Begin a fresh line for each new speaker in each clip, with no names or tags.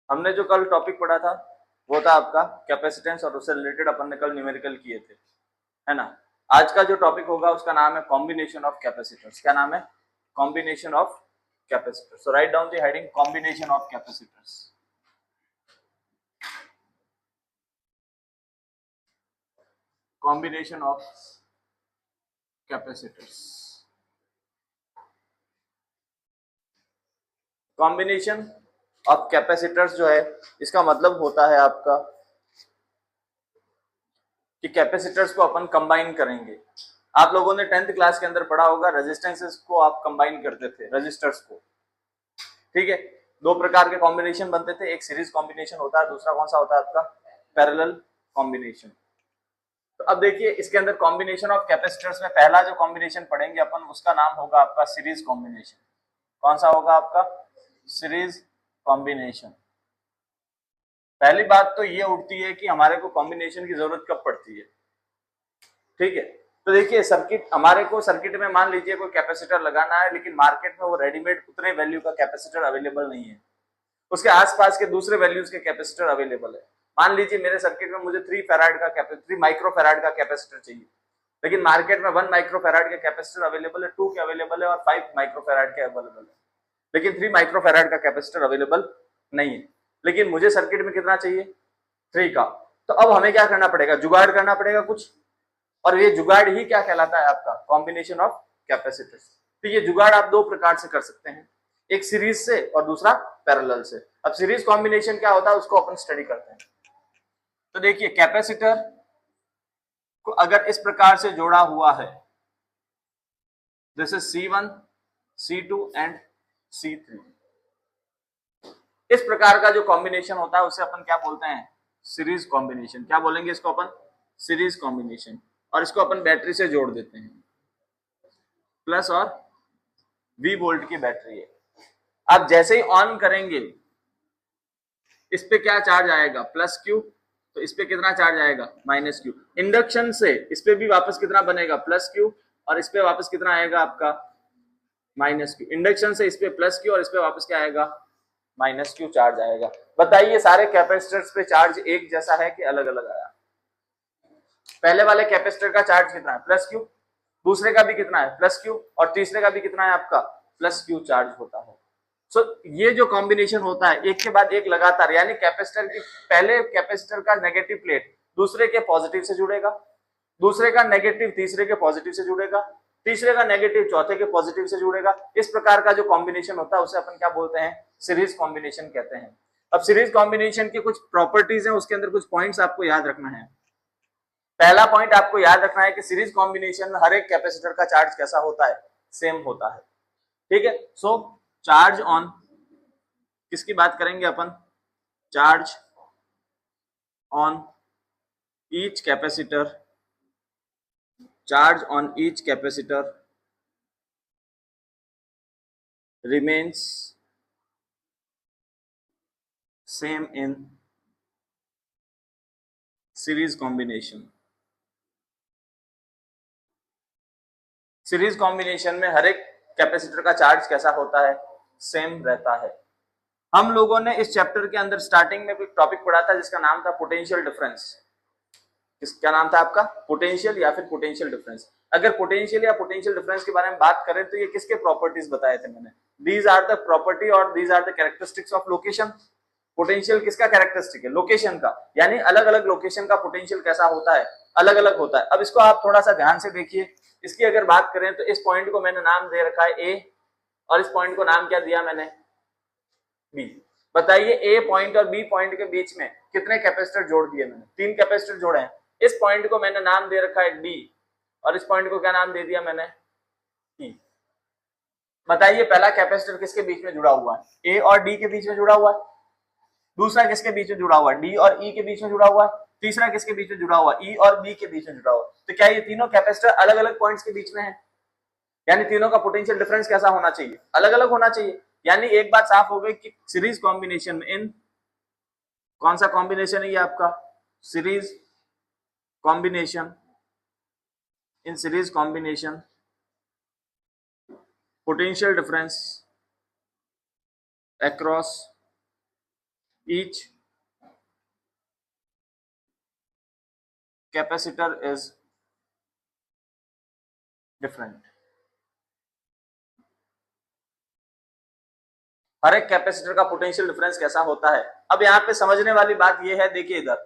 हमने जो कल टॉपिक पढ़ा था वो था आपका कैपेसिटेंस और उससे रिलेटेड अपन ने कल न्यूमेरिकल किए थे, है ना। आज का जो टॉपिक होगा उसका नाम है कॉम्बिनेशन ऑफ कैपेसिटर्स। क्या नाम है? Combination of capacitors. So write down the heading combination of capacitors. Combination of capacitors. Combination of capacitors जो है इसका मतलब होता है आपका कि कैपेसिटर्स को अपन कंबाइन करेंगे। आप लोगों ने 10th क्लास के अंदर पढ़ा होगा, रेजिस्टेंसेस को आप कंबाइन करते थे, रेजिस्टर्स को, ठीक है। दो प्रकार के कॉम्बिनेशन बनते थे, एक सीरीज कॉम्बिनेशन होता है, दूसरा कौन सा होता है आपका? Parallel combination. तो अब देखिए इसके अंदर कॉम्बिनेशन ऑफ कैपेसिटर्स में पहला जो कॉम्बिनेशन पढ़ेंगे अपन उसका नाम होगा आपका सीरीज कॉम्बिनेशन। कौन सा होगा आपका? Series combination. पहली बात तो ये उठती है कि हमारे को कॉम्बिनेशन की जरूरत कब पड़ती है, ठीक है। तो देखिए सर्किट, हमारे को सर्किट में मान लीजिए कोई कैपेसिटर लगाना है, लेकिन मार्केट में वो रेडीमेड उतने वैल्यू का कैपेसिटर अवेलेबल नहीं है, उसके आसपास के दूसरे वैल्यूज के कैपेसिटर अवेलेबल है। मान लीजिए मेरे सर्किट में मुझे 3 माइक्रो फैराड का कैपेसिटर चाहिए, लेकिन मार्केट में 1 माइक्रो फैराड के कैपेसिटर अवेलेबल है, 2 के अवेलेबल है और 5 माइक्रो फैराड के अवेलेबल है, लेकिन 3 माइक्रो फैराड का कैपेसिटर अवेलेबल नहीं है। लेकिन मुझे सर्किट में कितना चाहिए? 3 का। तो अब हमें क्या करना पड़ेगा? जुगाड़ करना पड़ेगा कुछ, और ये जुगाड़ ही क्या कहलाता है आपका? Combination of capacitors. तो ये जुगाड़ आप दो प्रकार से कर सकते हैं, एक सीरीज से और दूसरा पैरेलल से। अब सीरीज कॉम्बिनेशन क्या होता है उसको अपन स्टडी करते हैं। तो देखिए कैपेसिटर को अगर इस प्रकार से जोड़ा हुआ है, this is C1, C2 and C3, इस प्रकार का जो कॉम्बिनेशन होता है उसे अपन क्या बोलते हैं? Series combination. क्या बोलेंगे इसको अपन? Series combination. और इसको अपन बैटरी से जोड़ देते हैं, प्लस और V वोल्ट की बैटरी है। आप जैसे ही ऑन करेंगे इस पे क्या चार्ज आएगा? Plus Q. तो इस पे कितना चार्ज आएगा? Minus Q. इंडक्शन से इस पे भी वापस कितना बनेगा? Plus Q. और इस पे वापस कितना आएगा आपका? Minus Q. इंडक्शन से इस पे प्लस क्यू और इस पे वापस क्या आएगा? माइनस क्यू चार्ज आएगा। बताइए सारे कैपेसिटर्स पे चार्ज एक जैसा है कि अलग अलग आया? पहले वाले कैपेसिटर का चार्ज कितना है? Plus Q. दूसरे का भी कितना है? Plus Q. और तीसरे का भी कितना है आपका? प्लस क्यू चार्ज होता है। सो ये जो कॉम्बिनेशन होता है एक के बाद एक लगातार, यानी कैपेसिटर की पहले कैपेसिटर का नेगेटिव प्लेट दूसरे के पॉजिटिव से जुड़ेगा, दूसरे का नेगेटिव तीसरे के पॉजिटिव से जुड़ेगा, तीसरे का नेगेटिव चौथे के पॉजिटिव से जुड़ेगा। इस प्रकार का जो कॉम्बिनेशन होता है उसे अपन क्या बोलते हैं? सीरीज कॉम्बिनेशन कहते हैं। अब सीरीज कॉम्बिनेशन की कुछ प्रॉपर्टीज हैं, उसके अंदर कुछ पॉइंट्स आपको याद रखना है। पहला पॉइंट आपको याद रखना है कि सीरीज कॉम्बिनेशन में हर एक कैपेसिटर का चार्ज कैसा होता है? सेम होता है, ठीक है। सो चार्ज ऑन, किसकी बात करेंगे अपन? Charge on each capacitor, charge on each capacitor remains same in series combination। Series combination में हर एक कैपेसिटर का चार्ज कैसा होता है? सेम रहता है। हम लोगों ने इस चैप्टर के अंदर स्टार्टिंग में एक टॉपिक पढ़ा था जिसका नाम था पोटेंशियल डिफरेंस। क्या नाम था आपका? पोटेंशियल या फिर पोटेंशियल डिफरेंस। अगर पोटेंशियल या पोटेंशियल डिफरेंस के बारे में बात करें तो ये किसके प्रॉपर्टीज बताए थे मैंने? दीज आर द प्रॉपर्टी और these are the characteristics of location. Potential किसका कैरेक्टरिस्टिक है? लोकेशन का। यानी अलग अलग लोकेशन का पोटेंशियल कैसा होता है? अलग अलग होता है। अब इसको आप थोड़ा सा ध्यान से देखिए। इसकी अगर बात करें तो इस पॉइंट को मैंने नाम दे रखा है ए, और इस पॉइंट को नाम क्या दिया मैंने? बी। बताइए ए पॉइंट और बी पॉइंट के बीच में कितने कैपेसिटर जोड़ दिए मैंने? 3 कैपेसिटर जोड़े हैं। इस पॉइंट को मैंने नाम दे रखा है डी, और इस पॉइंट को क्या नाम दे दिया मैंने? ई। बताइए पहला कैपेसिटर किसके बीच में जुड़ा हुआ है? ए और डी के बीच में जुड़ा हुआ है। दूसरा किसके बीच में जुड़ा हुआ है? डी और ई के बीच में जुड़ा हुआ है। तीसरा किसके बीच में जुड़ा हुआ है? ई और बी के बीच में जुड़ा हुआ है। तो क्या ये तीनों कैपेसिटर अलग अलग पॉइंट्स के बीच में है? यानी तीनों का पोटेंशियल डिफरेंस कैसा होना चाहिए? अलग अलग होना चाहिए। यानी एक बात साफ हो गई कि सीरीज कॉम्बिनेशन में इन कौन सा कॉम्बिनेशन है ये आपका? Series combination. In series combination potential difference across each capacitor is different. हर एक कैपेसिटर का पोटेंशियल डिफरेंस कैसा होता है। अब यहाँ पे समझने वाली बात यह है, देखिए इधर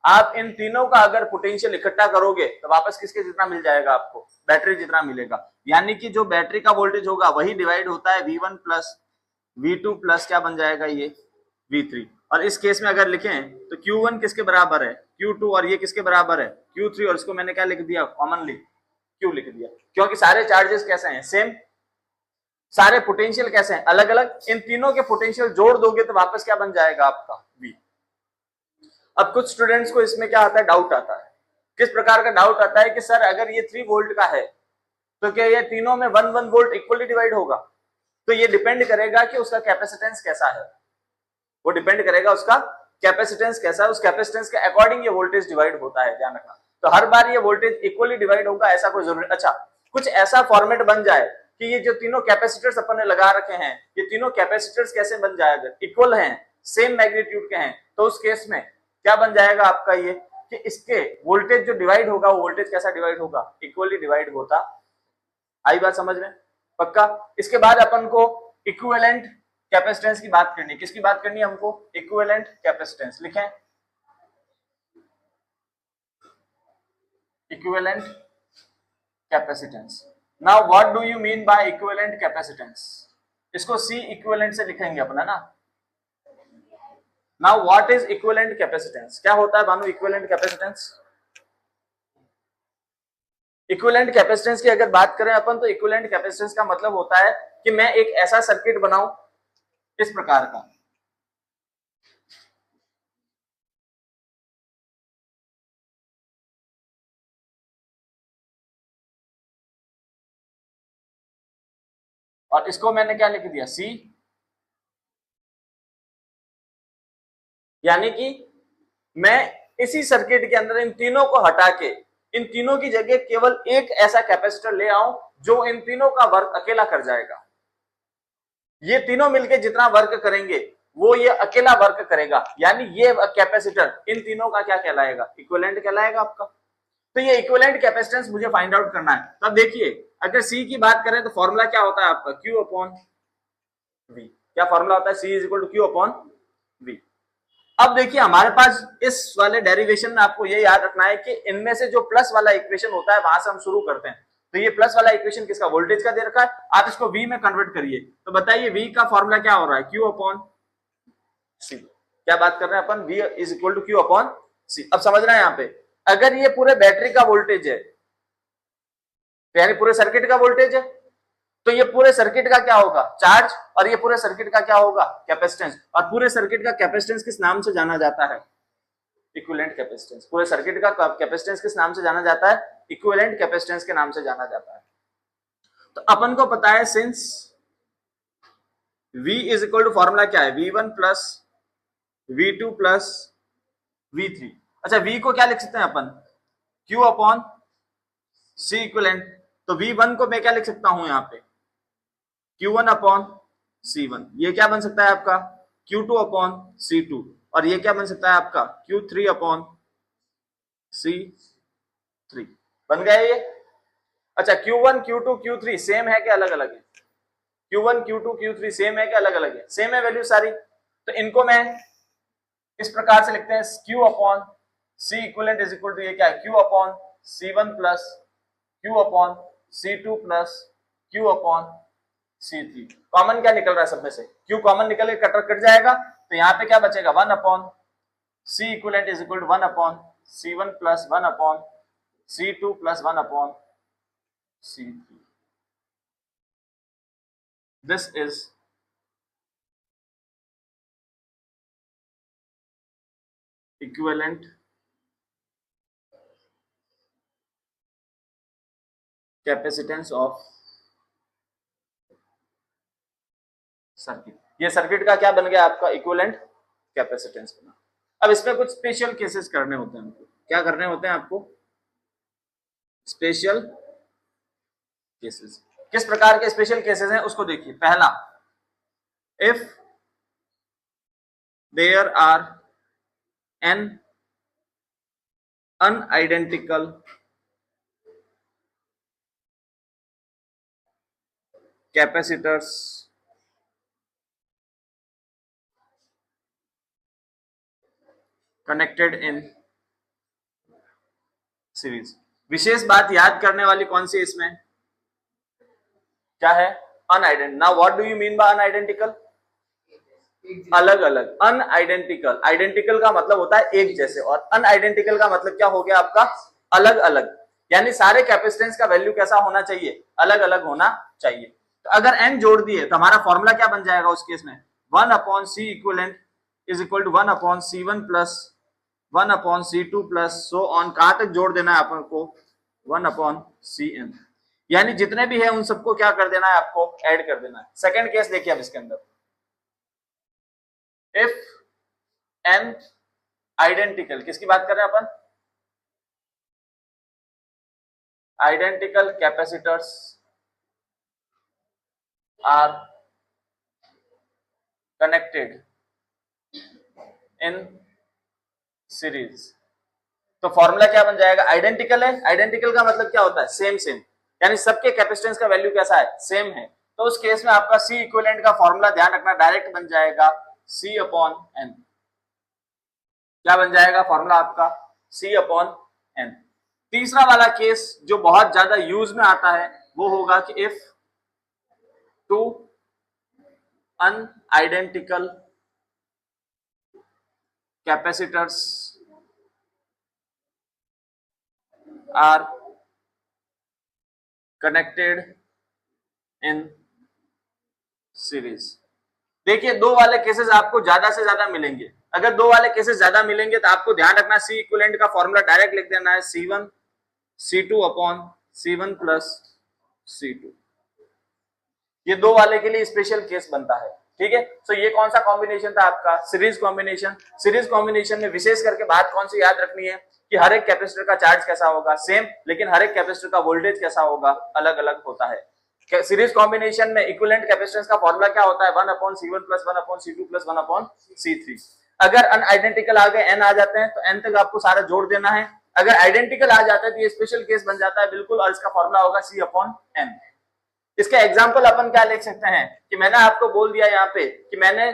आप इन तीनों का अगर पोटेंशियल इकट्ठा करोगे तो वापस किसके जितना मिल जाएगा आपको, बैटरी जितना मिलेगा। यानी कि जो बैटरी का वोल्टेज होगा वही डिवाइड होता है V1 प्लस V2 प्लस क्या बन जाएगा ये V3। और इस केस में अगर लिखें तो Q1 किसके बराबर है Q2 और ये किसके बराबर है Q3 और इसको मैंने क्या लिख दिया कॉमनली Q लिख दिया, क्योंकि सारे चार्जेस कैसे हैं सेम, सारे पोटेंशियल कैसे हैं अलग अलग। इन तीनों के पोटेंशियल जोड़ दोगे तो वापस क्या बन जाएगा आपका V। अब कुछ स्टूडेंट्स को इसमें क्या आता है, डाउट आता है। किस प्रकार का डाउट आता है कि सर अगर ये 3 वोल्ट का है तो क्या ये तीनों में 1 वोल्ट इक्वली डिवाइड होगा। तो ये डिपेंड करेगा कि उसका कैपेसिटेंस कैसा है, वो डिपेंड करेगा उसका कैपेसिटेंस कैसा है, उस कैपेसिटेंस के अकॉर्डिंग ये वोल्टेज डिवाइड होता है, ध्यान रखना। तो हर बार ये वोल्टेज इक्वली डिवाइड होगा ऐसा कोई जरूरी। अच्छा, कुछ ऐसा फॉर्मेट बन जाए कि ये जो तीनों कैपेसिटर्स अपन ने लगा रखे हैं ये तीनों कैपेसिटर्स कैसे बन जाएगा, इक्वल हैं, सेम मैग्नीट्यूड के हैं, तो उस केस में क्या बन जाएगा आपका ये कि इसके वोल्टेज जो डिवाइड होगा वो वोल्टेज कैसा डिवाइड होगा, इक्वली डिवाइड होता। आई बात समझ में, पक्का। इसके बाद अपन को इक्विवेलेंट कैपेसिटेंस की बात करनी, किसकी बात करनी है हमको, इक्विवेलेंट कैपेसिटेंस। लिखें equivalent capacitance. Now what do you mean by equivalent capacitance, इसको सी इक्विवेलेंट से लिखेंगे अपना ना। Now what is equivalent capacitance, क्या होता है Bhanu equivalent capacitance. Equivalent capacitance की अगर बात करें अपन तो इक्विवेलेंट कैपेसिटेंस का मतलब होता है कि मैं एक ऐसा सर्किट बनाऊं इस प्रकार का, और इसको मैंने क्या लिख दिया सी, यानी कि मैं इसी सर्किट के अंदर इन तीनों को हटा के इन तीनों की जगह केवल एक ऐसा कैपेसिटर ले आऊं जो इन तीनों का वर्क अकेला कर जाएगा। ये तीनों मिलके जितना वर्क करेंगे वो ये अकेला वर्क करेगा, यानी ये कैपेसिटर इन तीनों का क्या कहलाएगा, इक्विवेलेंट कहलाएगा आपका। तो ये इक्विवेलेंट कैपेसिटेंस मुझे फाइंड आउट करना है। तब देखिए अगर सी की बात करें तो फॉर्मूला क्या होता है आपका Q अपॉन V। क्या फॉर्मूला होता है, C is equal to Q upon V। अब देखिए हमारे पास इस वाले डेरिवेशन में आपको ये याद रखना है कि इनमें से जो प्लस वाला इक्वेशन होता है वहां से हम शुरू करते हैं। तो ये प्लस वाला इक्वेशन किसका, वोल्टेज का दे रखा है, आप इसको V में कन्वर्ट करिए। तो बताइए V का फॉर्मूला क्या हो रहा है, Q अपॉन C। क्या बात कर रहे हैं अपन, V is equal to Q upon C। अब समझना है यहाँ पे अगर ये पूरे बैटरी का वोल्टेज है यानी पूरे सर्किट का वोल्टेज है तो ये पूरे सर्किट का क्या होगा, चार्ज, और ये पूरे सर्किट का क्या होगा, कैपेसिटेंस। और पूरे सर्किट का कैपेसिटेंस किस नाम से जाना जाता है, इक्विवेलेंट कैपेसिटेंस। पूरे सर्किट का कैपेसिटेंस किस नाम से जाना जाता है, इक्विवेलेंट कैपेसिटेंस के नाम से जाना जाता है। तो अपन को पता है since V is equal to formula क्या है, V1 plus V2 plus V3। अच्छा V को क्या लिख सकते हैं अपन, Q अपॉन C इक्विवेलेंट। तो V1 को मैं क्या लिख सकता हूं यहाँ पे Q1 अपॉन C1। ये क्या बन सकता है आपका Q2 अपॉन C2, और ये क्या बन सकता है आपका Q3 अपॉन C3। बन गया ये। अच्छा Q1 Q2 Q3 सेम है क्या अलग अलग है, Q1 Q2 Q3 सेम है क्या अलग अलग है, सेम है वैल्यू सारी। तो इनको मैं इस प्रकार से लिखते हैं Q upon C equivalent is equal to ये क्या है Q upon C1 plus Q upon C2 plus Q upon C3। Common क्या निकल रहा है सब में से, Q कॉमन निकल के कट जाएगा, तो यहाँ पे क्या बचेगा 1 upon C equivalent is equal to 1 upon C1 plus 1 upon C2 plus 1 upon C3। This is equivalent capacitance of circuit. ये सर्किट का क्या बन गया आपका, इक्विवेलेंट कैपेसिटेंस बना। अब इसमें कुछ स्पेशल केसेस करने होते हैं हमको, क्या करने होते हैं आपको, स्पेशल केसेस। किस प्रकार के स्पेशल केसेस हैं उसको देखिए। पहला, if there are N unidentical capacitors connected in series. विशेष बात याद करने वाली कौन सी इसमें, क्या है, unidentical. Now what do you mean by unidentical? अलग अलग। अनआइडेंटिकल, आइडेंटिकल का मतलब होता है एक जैसे, और अनआइडेंटिकल का मतलब क्या हो गया आपका, अलग अलग। यानी सारे कैपेसिटेंस का वैल्यू कैसा होना चाहिए, अलग अलग होना चाहिए। तो अगर n जोड़ दिए तो हमारा फॉर्मूला क्या बन जाएगा उस केस में, 1/c equivalent is equal to 1/c1 plus 1/c2 plus so on. कहां तक जोड़ देना है अपन को, 1/cn। यानी जितने भी है उन सबको क्या कर देना है, आपको ऐड कर देना है। सेकंड केस देखिए अब इसके अंदर, इफ n आइडेंटिकल, किसकी बात कर रहे हैं अपन, identical capacitors are connected in series. तो फॉर्मूला क्या बन जाएगा, आइडेंटिकल है, आइडेंटिकल का मतलब क्या होता है, सेम सेम, यानी सबके कैपेसिटेंस का वैल्यू कैसा है, सेम है। तो उस केस में आपका C इक्विवेलेंट का फॉर्मूला ध्यान रखना डायरेक्ट बन जाएगा C/n। क्या बन जाएगा फॉर्मूला आपका, C/n। तीसरा वाला केस जो बहुत ज्यादा यूज में आता है वो होगा कि if two unidentical capacitors are connected in series. देखिए दो वाले केसेस आपको ज्यादा से ज्यादा मिलेंगे। अगर दो वाले केसेस ज्यादा मिलेंगे तो आपको ध्यान रखना C इक्विवेलेंट का फॉर्मूला डायरेक्ट लिख देना है C1 C2/C1 प्लस C2। ये दो वाले के लिए स्पेशल केस बनता है, ठीक है। तो ये कौन सा कॉम्बिनेशन था आपका, सीरीज कॉम्बिनेशन। सीरीज कॉम्बिनेशन में विशेष करके बात कौन सी याद रखनी है कि हर एक कैपेसिटर का चार्ज कैसा होगा, सेम, लेकिन हर एक कैपेसिटर का वोल्टेज कैसा होगा, अलग अलग होता है। सीरीज कॉम्बिनेशन में इक्विवेलेंट कैपेसिटेंस का फॉर्मूला क्या होता है, 1/C1 plus 1/C2 plus 1/C3। अगर अनआइडेंटिकल आ गए n आ जाते हैं तो n तक आपको सारा जोड़ देना है। अगर आइडेंटिकल आ जाता है तो ये स्पेशल केस बन जाता है बिल्कुल, और इसका फॉर्मूला होगा C/n। इसका एग्जाम्पल अपन क्या लिख सकते हैं कि मैंने आपको बोल दिया यहाँ पे कि मैंने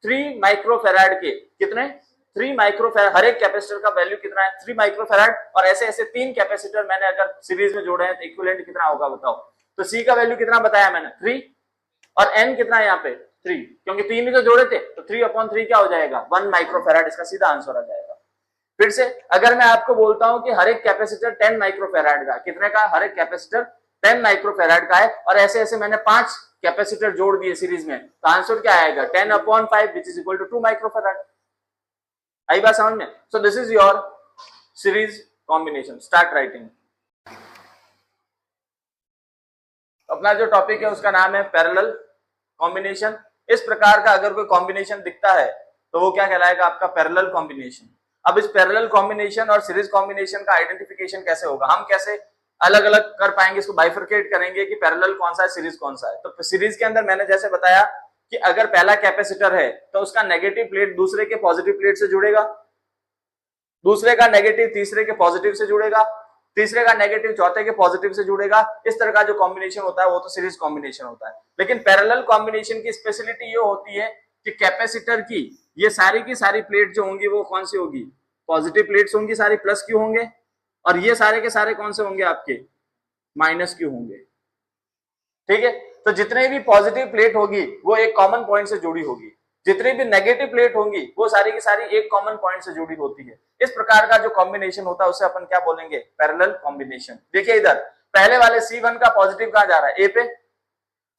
3 माइक्रोफेराड के, कितने, 3 माइक्रोफेराड, हर एक कैपेसिटर का वैल्यू कितना है, 3 माइक्रोफेराड, और ऐसे ऐसे 3 कैपेसिटर मैंने अगर सीरीज में जोड़े हैं तो इक्विवेलेंट कितना होगा बताओ। तो C का वैल्यू कितना बताया मैंने, 3, और n कितना है यहाँ पे 3, क्योंकि 3 ही तो जोड़े थे, तो 3/3 क्या हो जाएगा, 1 माइक्रोफेराड। इसका सीधा आंसर आ जाएगा। फिर से अगर मैं आपको बोलता हूं कि हर एक कैपेसिटर 10 माइक्रोफेराड का, कितने का, हर एक कैपेसिटर 10 माइक्रोफेराड का है, और ऐसे ऐसे मैंने 5 कैपेसिटर जोड़ दिए सीरीज में, तो आंसर क्या आएगा, 10/5 which is equal to 2 microfarad. आई बात समझ में। So this is your series combination. Start writing. अपना जो टॉपिक है उसका नाम है पैरेलल कॉम्बिनेशन। इस प्रकार का अगर कोई कॉम्बिनेशन दिखता है तो वो क्या कहलाएगा, आपका पैरेलल कॉम्बिनेशन। अब इस पैरेलल कॉम्बिनेशन और सीरीज कॉम्बिनेशन का आइडेंटिफिकेशन कैसे होगा, हम कैसे अलग अलग कर पाएंगे, इसको बाइफरकेट करेंगे कि पैरेलल कौन सा है, सीरीज कौन सा है। तो सीरीज के अंदर मैंने जैसे बताया कि अगर पहला कैपेसिटर है तो उसका नेगेटिव प्लेट दूसरे के पॉजिटिव प्लेट से जुड़ेगा, दूसरे का नेगेटिव तीसरे के पॉजिटिव से जुड़ेगा, तीसरे का नेगेटिव चौथे के पॉजिटिव से जुड़ेगा। इस तरह का जो कॉम्बिनेशन होता है वो तो सीरीज कॉम्बिनेशन होता है। लेकिन पैरेलल कॉम्बिनेशन की स्पेशलिटी ये होती है कि कैपेसिटर की ये सारी की सारी प्लेट जो होंगी वो कौन सी होगी, पॉजिटिव प्लेट्स होंगी, सारी प्लस क्यू होंगे, और ये सारे के सारे कौन से होंगे, आपके माइनस क्यू होंगे, ठीक है। तो जितने भी पॉजिटिव प्लेट होगी वो एक कॉमन पॉइंट से जुड़ी होगी, जितनी भी नेगेटिव प्लेट होंगी वो सारी की सारी एक कॉमन पॉइंट से जुड़ी होती है। इस प्रकार का जो कॉम्बिनेशन होता है उसे अपन क्या बोलेंगे, पैरेलल कॉम्बिनेशन। देखिए इधर पहले वाले C1 का पॉजिटिव कहां जा रहा है, ए पे,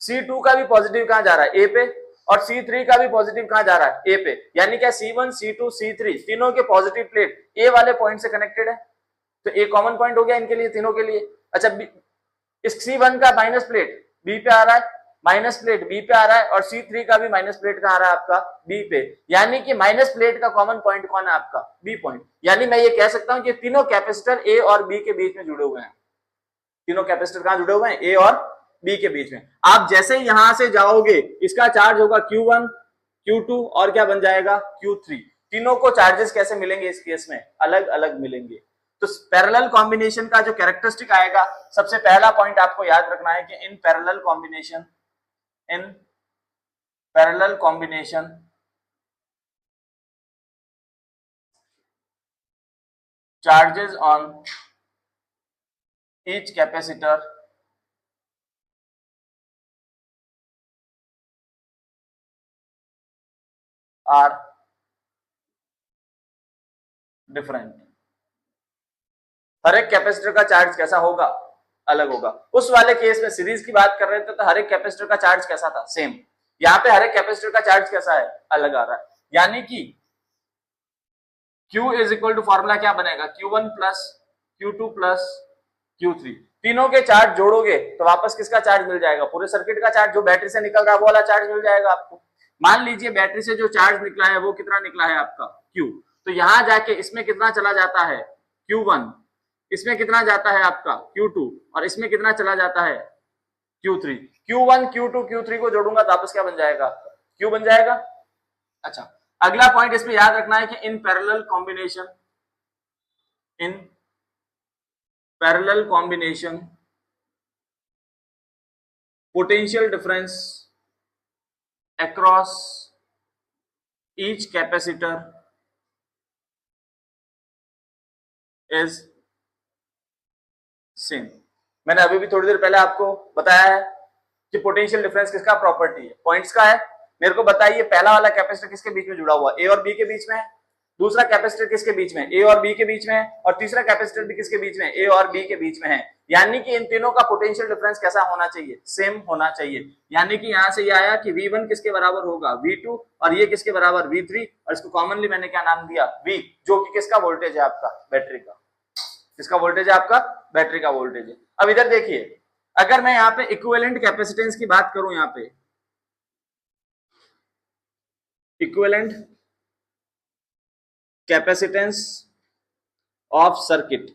C2 का भी पॉजिटिव कहां जा रहा है, ए पे, और C3 का भी पॉजिटिव कहां जा रहा है, ए पे। यानी क्या C1 C2 C3 तीनों के पॉजिटिव प्लेट ए वाले पॉइंट से कनेक्टेड है, तो एक कॉमन पॉइंट हो गया इनके लिए, तीनों के लिए। अच्छा, इस C1 का माइनस प्लेट बी पे आ रहा है, माइनस प्लेट बी पे आ रहा है, और C3 का भी माइनस प्लेट कहां आ रहा है, आपका बी पे। यानी कि माइनस प्लेट का कॉमन पॉइंट कौन है, आपका बी पॉइंट। यानी मैं ये कह सकता हूं कि तीनों कैपेसिटर ए और बी के बीच में जुड़े हुए हैं। तीनों कैपेसिटर कहां जुड़े हुए हैं, ए और बी के बीच में। आप जैसे यहां से जाओगे इसका चार्ज होगा Q1, Q2 और क्या बन जाएगा Q3। तीनों को चार्जेस कैसे मिलेंगे इस केस में, अलग अलग मिलेंगे। तो पैरेलल कॉम्बिनेशन का जो कैरेक्टरिस्टिक आएगा, सबसे पहला पॉइंट आपको याद रखना है कि in parallel combination charges on each capacitor are different। हर एक कैपेसिटर का चार्ज कैसा होगा, अलग होगा। उस वाले केस में सीरीज की बात कर रहे थे तो हर एक कैपेसिटर का चार्ज कैसा था, सेम। यहाँ पे हर एक कैपेसिटर का चार्ज कैसा है, अलग आ रहा है। यानी कि Q is equal to formula क्या बनेगा, Q1 plus Q2 plus Q3। तीनों के चार्ज जोड़ोगे तो वापस किसका चार्ज मिल जाएगा, पूरे सर्किट का चार्ज, जो बैटरी से निकल रहा है वो वाला चार्ज मिल जाएगा आपको। मान लीजिए बैटरी से जो चार्ज निकला है वो कितना निकला है आपका Q, तो यहां जाके इसमें कितना चला जाता है Q1, इसमें कितना जाता है आपका Q2 और इसमें कितना चला जाता है Q3। Q1 Q2 Q3 को जोड़ूंगा तो आपस क्या बन जाएगा, Q बन जाएगा। अच्छा, अगला पॉइंट इसमें याद रखना है कि in parallel combination potential difference across each capacitor is same. मैंने अभी भी थोड़ी देर पहले आपको बताया है कि पोटेंशियल डिफरेंस किसका प्रॉपर्टी है, पॉइंट्स का है। मेरे को बताइए पहला वाला कैपेसिटर किसके बीच में जुड़ा हुआ, ए और बी के बीच में है। दूसरा कैपेसिटर किसके बीच में, ए और बी के बीच में है। और तीसरा कैपेसिटर भी किसके बीच में, ए और बी के बीच में है। यानी कि इन तीनों का पोटेंशियल डिफरेंस कैसा होना चाहिए, सेम होना चाहिए। यानी कि यहां से ये आया कि V1 किसके बराबर होगा, V2, और ये किसके बराबर, V3, और इसको कॉमनली मैंने क्या नाम दिया, V, जो कि किसका वोल्टेज है आपका, बैटरी का। किसका वोल्टेज है आपका, बैटरी का वोल्टेज है। अब इधर देखिए, अगर मैं यहाँ पे इक्विवेलेंट कैपेसिटेंस की बात करूं, यहाँ पे इक्विवेलेंट कैपेसिटेंस ऑफ सर्किट,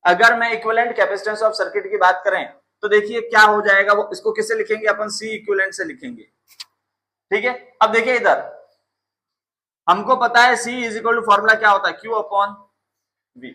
अगर मैं इक्विवेलेंट कैपेसिटेंस ऑफ सर्किट की बात करें तो देखिए क्या हो जाएगा, वो इसको किससे लिखेंगे अपन, सी इक्विवेलेंट से लिखेंगे। ठीक है, अब देखिए इधर हमको पता है C is equal to formula क्या होता है, Q अपॉन V।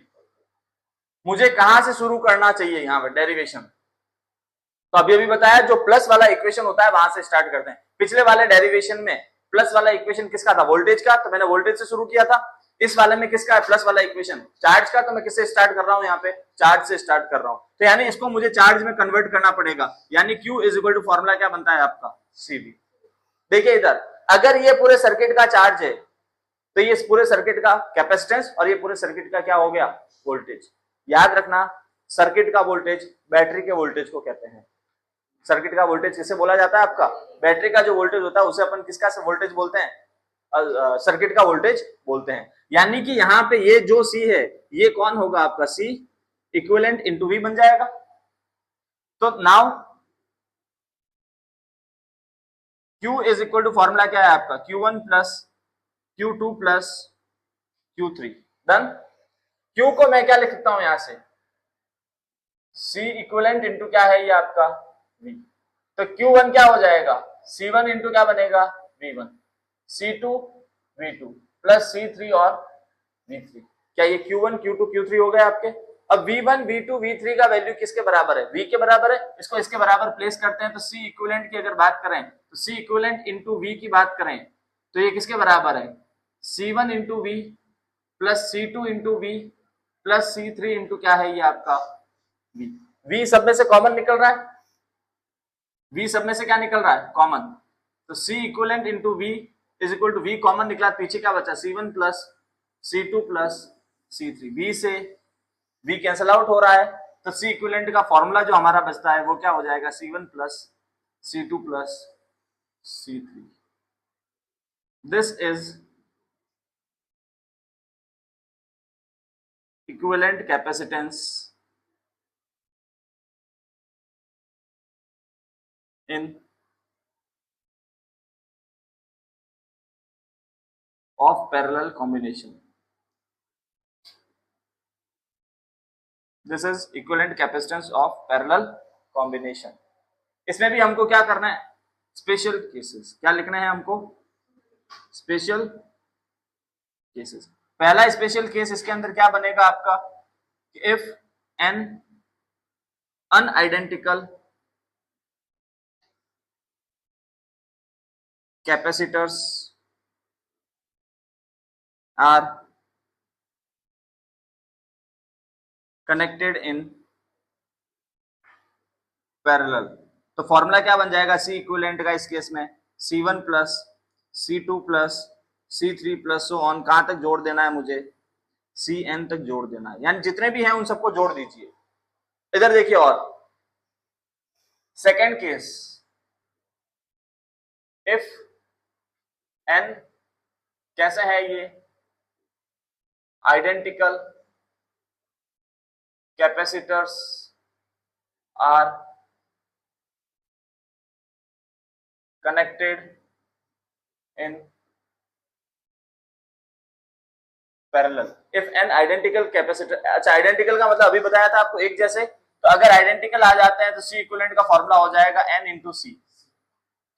मुझे कहां से शुरू करना चाहिए यहाँ पर डेरिवेशन, तो अभी अभी बताया जो प्लस वाला इक्वेशन होता है वहां से स्टार्ट करते हैं। पिछले वाले डेरिवेशन में प्लस वाला इक्वेशन किसका था, वोल्टेज का, तो मैंने वोल्टेज से शुरू किया था। इस वाले में किसका है, प्लस वाला इक्वेशन चार्ज का, तो मैं किससे स्टार्ट कर रहा हूं, यहाँ पे चार्ज से स्टार्ट कर रहा हूं। तो यानी इसको मुझे चार्ज में कन्वर्ट करना पड़ेगा, यानी Q is equal to formula क्या बनता है आपका, CV। देखिए इधर अगर ये पूरे सर्किट का चार्ज है तो ये पूरे सर्किट का कैपेसिटेंस और ये पूरे सर्किट का क्या हो गया, वोल्टेज। याद रखना सर्किट का वोल्टेज बैटरी के वोल्टेज को कहते हैं। सर्किट का वोल्टेज किसे बोला जाता है आपका, बैटरी का जो वोल्टेज होता है उसे अपन किसका वोल्टेज बोलते हैं, सर्किट का वोल्टेज बोलते हैं। यानी कि यहाँ पे ये जो C है ये कौन होगा आपका, C इक्विवेलेंट इनटू V बन जाएगा। तो now Q is equal to formula क्या है आपका, Q1 plus Q2 plus Q3। Done. Q को मैं क्या लिख सकता हूं यहां से, C इक्विवेलेंट इनटू क्या है ये आपका V। तो Q1 क्या हो जाएगा, C1 इंटू क्या बनेगा, V1, C2 V2 plus C3 और V3। क्या ये Q1 Q2 Q3 हो गए आपके। अब V1 V2 V3 का वैल्यू किसके बराबर है, V के बराबर है। इसको इसके बराबर प्लेस करते हैं तो C इक्विवेलेंट की अगर बात करें तो C इक्विवेलेंट इंटू V की बात करें तो ये किसके बराबर है, C1 into V plus C2 into V plus C3 into क्या है ये आपका V। V सब में से कॉमन निकल रहा है, V सब में से क्या निकल रहा है, कॉमन। तो C equivalent into V is equal to V common निकला, पीछे क्या बचा, C1 plus C2 plus C3। V से V कैंसल आउट हो रहा है तो C इक्विवेलेंट का फॉर्मूला जो हमारा बचता है वो क्या हो जाएगा, C1 plus C2 plus C3। This is equivalent capacitance in of parallel combination। This is equivalent capacitance of parallel combination। इसमें भी हमको क्या करना है, स्पेशल केसेस क्या लिखना है हमको? Special cases. पहला स्पेशल केस इसके अंदर क्या बनेगा आपका? If N unidentical capacitors are connected in parallel, तो फॉर्मूला क्या बन जाएगा सी इक्विवेलेंट का इस केस में? C1 plus C2 plus C3 plus so on, कहां तक जोड़ देना है मुझे? Cn तक जोड़ देना है, यानी जितने भी हैं उन सबको जोड़ दीजिए। इधर देखिए, और सेकेंड केस, इफ n कैसे है ये? Identical capacitors are connected in parallel. If n identical capacitor, अच्छा आइडेंटिकल का मतलब अभी बताया था आपको एक जैसे, तो अगर आइडेंटिकल आ जाते हैं तो सी इक्विवेलेंट का फॉर्मूला हो जाएगा n इंटू सी।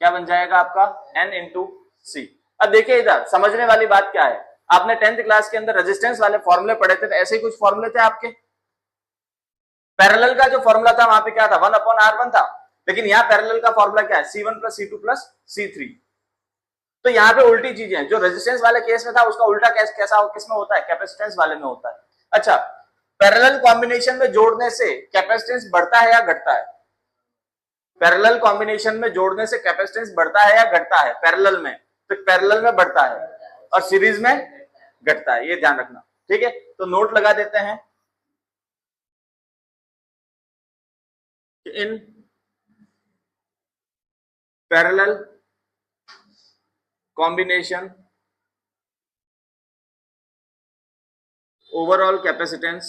क्या बन जाएगा आपका? n इंटू सी। अब देखिए इधर समझने वाली बात क्या है, आपने 10th क्लास के अंदर रेजिस्टेंस वाले फॉर्मूले पढ़े थे, तो ऐसे ही कुछ फॉर्मूले थे आपके। पैरेलल का जो फॉर्मूला था वहां पे क्या था? 1/R1 था, लेकिन यहाँ पैरेलल का फॉर्मूला क्या है? C1 plus C2 plus C3। तो यहाँ पे उल्टी चीजें हैं, जो रेजिस्टेंस वाले केस में था उसका उल्टा कैसा किसमें होता है? कैपेसिटेंस वाले में होता है। अच्छा, पैरेलल कॉम्बिनेशन में जोड़ने से कैपेसिटेंस बढ़ता है या घटता है? पैरेलल कॉम्बिनेशन में जोड़ने से कैपेसिटेंस बढ़ता है या घटता है? पैरेलल में, तो पैरेलल में बढ़ता है और सीरीज में घटता है, ये ध्यान रखना। ठीक है, तो नोट लगा देते हैं कि in parallel combination overall capacitance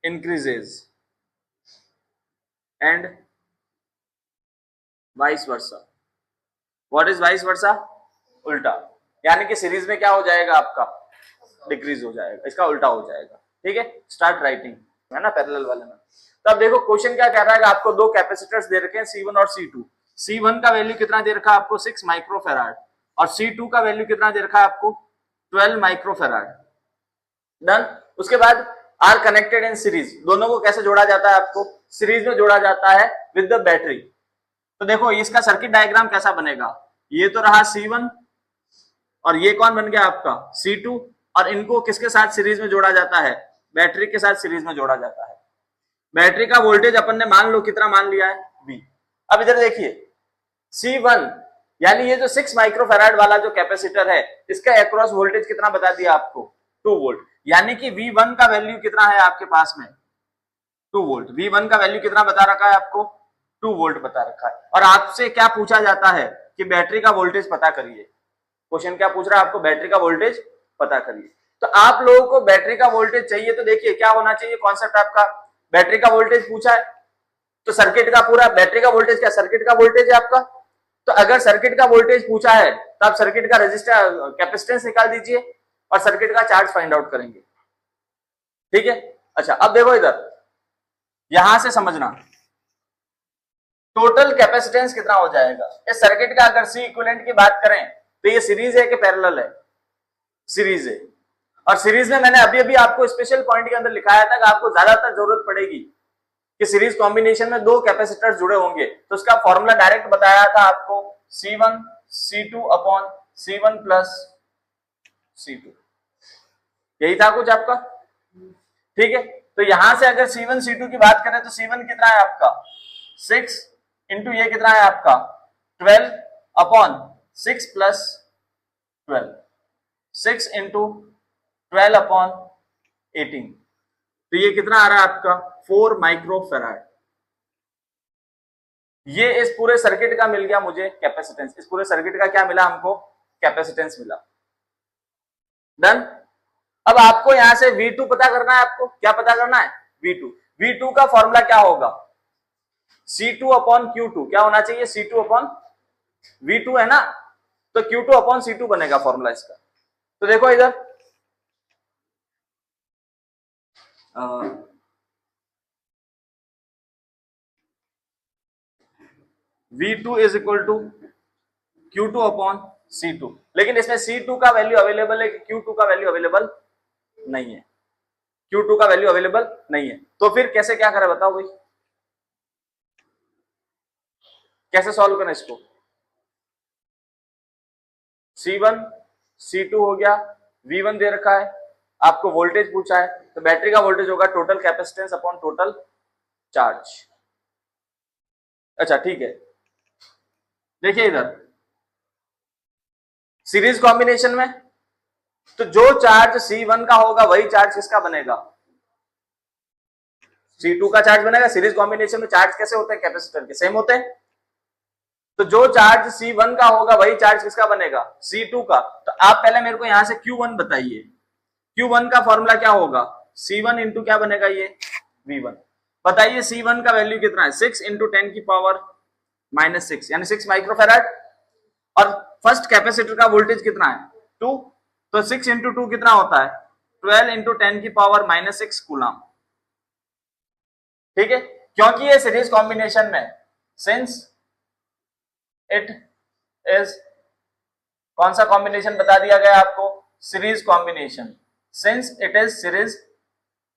increases and vice versa. What is vice versa? उल्टा, यानी कि सीरीज में क्या हो जाएगा आपका? डिक्रीज हो जाएगा, इसका उल्टा हो जाएगा। ठीक है, स्टार्ट राइटिंग है ना पैरेलल वाले में। तो अब देखो क्वेश्चन क्या कह रहा है, आपको दो कैपेसिटर्स दे रखे हैं C1 और C2। C1 का वैल्यू कितना दे रखा है आपको? 6 माइक्रोफेराड, और C2 का वैल्यू कितना दे रखा है आपको? 12 माइक्रोफेराड। डन। उसके बाद आर कनेक्टेड इन सीरीज, दोनों को कैसे जोड़ा जाता है? आपको सीरीज में जोड़ा जाता है विद द बैटरी। तो देखो इसका सर्किट डायग्राम कैसा बनेगा? ये तो रहा C1 और ये कौन बन गया आपका? C2, और इनको किसके साथ सीरीज में जोड़ा जाता है? बैटरी के साथ सीरीज में जोड़ा जाता है। बैटरी का वोल्टेज अपन ने मान लो कितना मान लिया है? V। अब इधर देखिए C1 यानी ये जो 6 माइक्रोफेराड वाला जो कैपेसिटर है, इसका अक्रॉस वोल्टेज कितना बता दिया आपको? 2 वोल्ट। यानी कि V1 का वैल्यू कितना है आपके पास में? 2 वोल्ट। V1 का वैल्यू कितना बता रखा है आपको? 2 वोल्ट बता रखा है। और आपसे क्या पूछा जाता है कि बैटरी का वोल्टेज पता करिए। क्वेश्चन क्या पूछ रहा है आपको? बैटरी का वोल्टेज पता करिए। तो आप लोगों को बैटरी का वोल्टेज चाहिए, तो देखिए क्या होना चाहिए कॉन्सेप्ट आपका? बैटरी का वोल्टेज पूछा है तो सर्किट का पूरा, बैटरी का वोल्टेज क्या? सर्किट का वोल्टेज है आपका। तो अगर सर्किट का वोल्टेज पूछा है तो आप सर्किट का रेजिस्टर कैपेसिटेंस निकाल दीजिए और सर्किट का चार्ज फाइंड आउट करेंगे। ठीक है, अच्छा अब देखो इधर, यहां से समझना टोटल कैपेसिटेंस कितना हो जाएगा इस सर्किट का। अगर सी इक्विवेलेंट की बात करें तो ये सीरीज है कि पैरेलल है? सीरीज है। और सीरीज में मैंने अभी अभी आपको स्पेशल पॉइंट के अंदर लिखाया था कि आपको ज्यादातर जरूरत पड़ेगी कि सीरीज कॉम्बिनेशन में दो कैपेसिटर्स जुड़े होंगे, तो उसका फॉर्मूला डायरेक्ट बताया था आपको C1 C2 upon C1 plus C2, यही था कुछ आपका। ठीक है, तो यहां से अगर C1 C2 की बात करें तो C1 कितना है आपका? 6 इंटू ये कितना है आपका? 12 अपॉन 6 प्लस 12, 6 इंटू 12 अपॉन 18, तो ये कितना आ रहा है आपका? 4 माइक्रोफेराड। ये इस पूरे सर्किट का मिल गया मुझे कैपेसिटेंस। इस पूरे सर्किट का क्या मिला हमको? कैपेसिटेंस मिला। डन। अब आपको यहां से V2 पता करना है। आपको क्या पता करना है? V2। V2 का फॉर्मूला क्या होगा? C2 upon Q2। क्या होना चाहिए? C2 अपॉन V2 है ना, तो Q2 अपॉन C2 बनेगा फॉर्मूला इसका। तो देखो इधर V2 is equal to Q2 upon C2, लेकिन इसमें C2 का वैल्यू अवेलेबल है कि Q2 का वैल्यू अवेलेबल नहीं है, Q2 का वैल्यू अवेलेबल नहीं है। तो फिर कैसे क्या करें बताओ भाई, कैसे सॉल्व करें इसको? C1 C2 हो गया, V1 दे रखा है, आपको वोल्टेज पूछा है, तो बैटरी का वोल्टेज होगा total capacitance upon total charge. अच्छा ठीक है, देखिए इधर सीरीज कॉम्बिनेशन में तो जो चार्ज C1 का होगा वही चार्ज किसका बनेगा? C2 का चार्ज बनेगा। सीरीज कॉम्बिनेशन में चार्ज कैसे होते हैं? कैपेसिटर के सेम होते हैं। तो जो चार्ज C1 का होगा वही चार्ज किसका बनेगा? C2 का। तो आप पहले मेरे को यहां से Q1 बताइए, Q1 का फॉर्मूला क्या होगा? C1 इंटू क्या बनेगा ये? V1। बताइए C1 का वैल्यू कितना है? 6 इंटू 10 की पावर -6 यानी 6 माइक्रोफेराड, और फर्स्ट कैपेसिटर का वोल्टेज कितना है? 2, तो 6 इंटू 2 कितना होता है? 12 इंटू 10 की पावर -6 कूलम। ठीक है, क्योंकि ये सीरीज कॉम्बिनेशन में, सिंस इट इज, कौन सा कॉम्बिनेशन बता दिया गया आपको? Series combination. Since it is series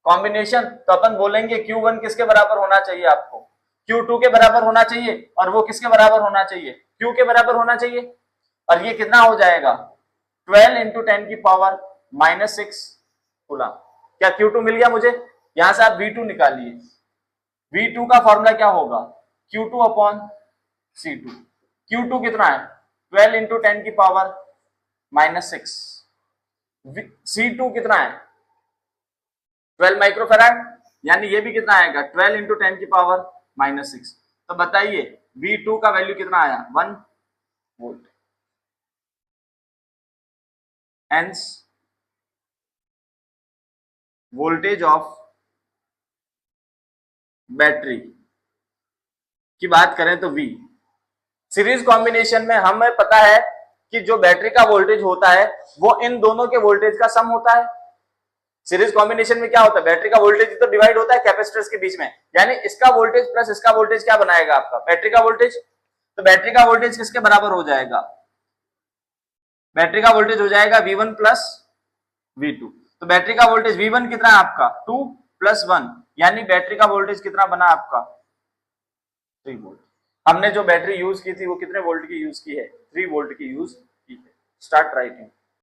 combination, तो अपन बोलेंगे Q1 किसके बराबर होना चाहिए आपको? Q2 के बराबर होना चाहिए, और वो किसके बराबर होना चाहिए? Q के बराबर होना चाहिए। और ये कितना हो जाएगा? 12 इंटू 10 की पावर -6 कूलम। क्या Q2 मिल गया मुझे? यहां से आप V2 निकालिए। V2 का फॉर्मूला क्या होगा? Q2 upon C2। Q2 कितना है? 12 इंटू 10 की पावर -6। C2 कितना है? 12 माइक्रोफेराड, यानी ये भी कितना आएगा? 12 इंटू 10 की पावर -6। तो बताइए V2 का वैल्यू कितना आया? 1 volt. Hence voltage of battery की बात करें तो V, सीरीज कॉम्बिनेशन में हमें पता है कि जो बैटरी का वोल्टेज होता है वो इन दोनों के वोल्टेज का सम होता है। सीरीज कॉम्बिनेशन में क्या होता है? बैटरी का वोल्टेज तो डिवाइड होता है कैपेसिटर्स के बीच में, यानी इसका वोल्टेज प्लस इसका वोल्टेज क्या बनाएगा आपका? बैटरी का वोल्टेज। तो बैटरी का वोल्टेज किसके बराबर हो जाएगा? बैटरी का वोल्टेज हो जाएगा V1 प्लस V2। तो बैटरी का वोल्टेज V1 कितना है आपका? 2 + 1, यानी बैटरी का वोल्टेज कितना बना आपका? 3 वोल्ट। हमने जो बैटरी यूज की थी वो कितने वोल्ट की यूज की है? 3 वोल्ट की यूज की है। Start writing.